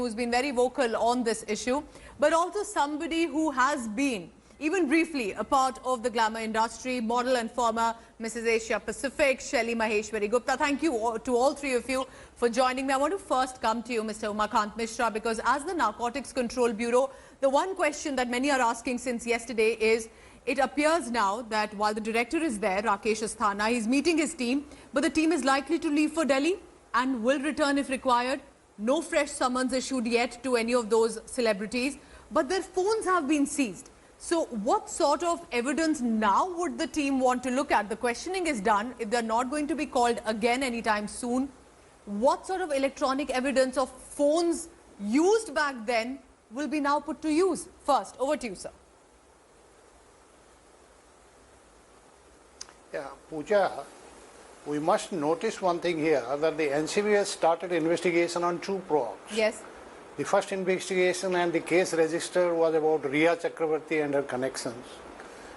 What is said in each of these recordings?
who's been very vocal on this issue, but also somebody who has been, even briefly, a part of the glamour industry, model and former Mrs. Asia Pacific, Shelly Maheshwari Gupta. Thank you to all three of you for joining me. I want to first come to you, Mr. Umakant Mishra, because as the Narcotics Control Bureau, the one question that many are asking since yesterday is, it appears now that while the director is there, Rakesh Asthana, he's meeting his team, but the team is likely to leave for Delhi and will return if required. No fresh summons issued yet to any of those celebrities, but their phones have been seized. So what sort of evidence now would the team want to look at? The questioning is done. If they're not going to be called again anytime soon, what sort of electronic evidence of phones used back then will be now put to use? First, over to you, sir. Yeah, Pooja, we must notice one thing here, that the NCB has started investigation on two prongs. Yes. The first investigation and the case register was about Riya Chakravarti and her connections.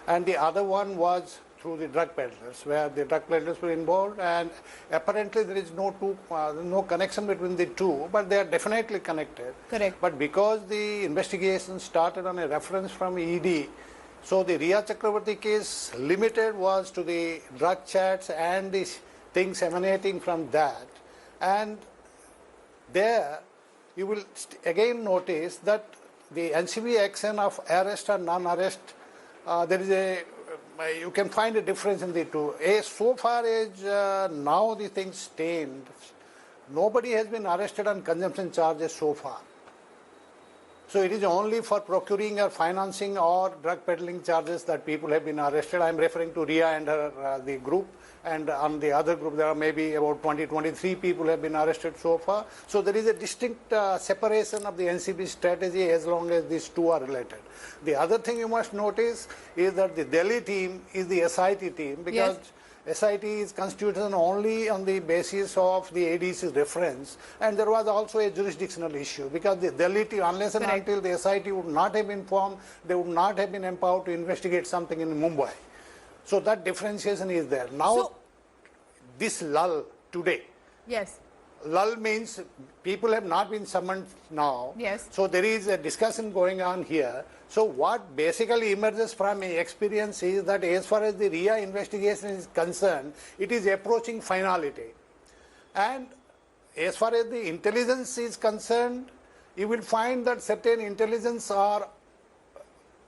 And the other one was through the drug peddlers, where the drug peddlers were involved, and apparently there is no connection between the two, but they are definitely connected. Correct. But because the investigation started on a reference from ED, so the Riya Chakravarti case limited was to the drug chats and the things emanating from that. And there you will again notice that the NCB action of arrest and non-arrest, there is you can find a difference in the two. So far as now the things stand, nobody has been arrested on consumption charges so far. So it is only for procuring or financing or drug peddling charges that people have been arrested. I am referring to Riya and her, the group, and on the other group there are maybe about 23 people have been arrested so far. So there is a distinct separation of the NCB strategy as long as these two are related. The other thing you must notice is that the Delhi team is the SIT team, because yes, SIT is constituted only on the basis of the ADC's reference, and there was also a jurisdictional issue, because the Delhi team, unless and until the SIT would not have been formed, they would not have been empowered to investigate something in Mumbai. So that differentiation is there. Now, this lull today. Yes. Lull means people have not been summoned now. Yes. So there is a discussion going on here. So what basically emerges from experience is that as far as the Riya investigation is concerned, it is approaching finality. And as far as the intelligence is concerned, you will find that certain intelligence are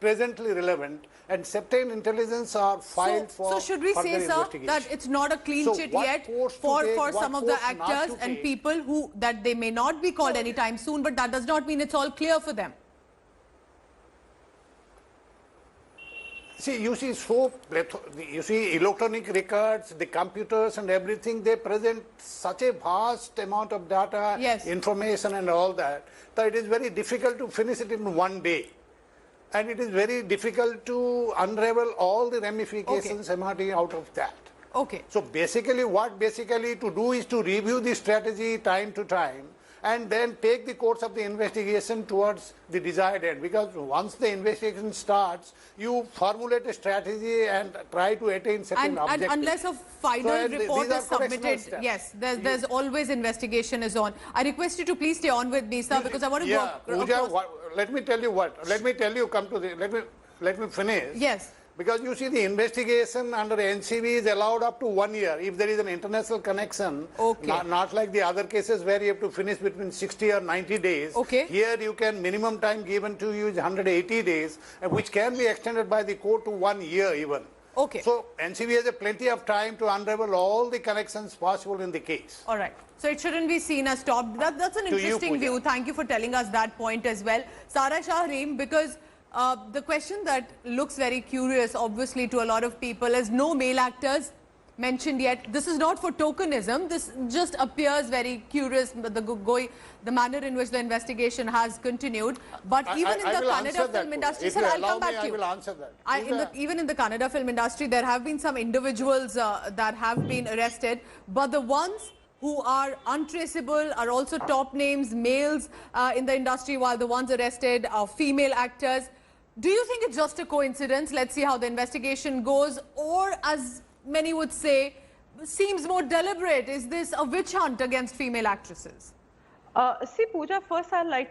presently relevant and certain intelligence are filed for So should we say, sir, that it's not a clean chit yet for some of the actors and people who, that they may not be called anytime soon, but that does not mean it's all clear for them? See, you see electronic records, the computers and everything, they present such a vast amount of data, yes, information and all that, that it is very difficult to finish it in one day. And it is very difficult to unravel all the ramifications emanating out of that. Okay. So basically, what basically to do is to review the strategy time to time and then take the course of the investigation towards the desired end. Because once the investigation starts, you formulate a strategy and try to attain certain objectives. And unless a final report is submitted, yes, there's always investigation is on. I request you to please stay on with me, sir, because I want to go. Let me tell you what. Let me tell you. Come to the. Let me finish. Yes. Because you see, the investigation under NCB is allowed up to 1 year if there is an international connection. Okay. Not like the other cases where you have to finish between 60 or 90 days. Okay. Here you can, minimum time given to you is 180 days, which can be extended by the court to 1 year even. Okay. So NCB has plenty of time to unravel all the connections possible in the case. All right. So it shouldn't be seen as stopped. That's an interesting view. Thank you for telling us that point as well. Sara Shahreem, because the question that looks very curious, obviously, to a lot of people is no male actors mentioned yet. This is not for tokenism. This just appears very curious, the manner in which the investigation has continued. But even in the Kannada film industry, sir, I'll come back to you. I will answer that. Even in the Kannada film industry, there have been some individuals that have been arrested, but the ones who are untraceable are also top names, males in the industry, while the ones arrested are female actors. Do you think it's just a coincidence? Let's see how the investigation goes. Or, as many would say, seems more deliberate. Is this a witch hunt against female actresses? See, Pooja, first I'd like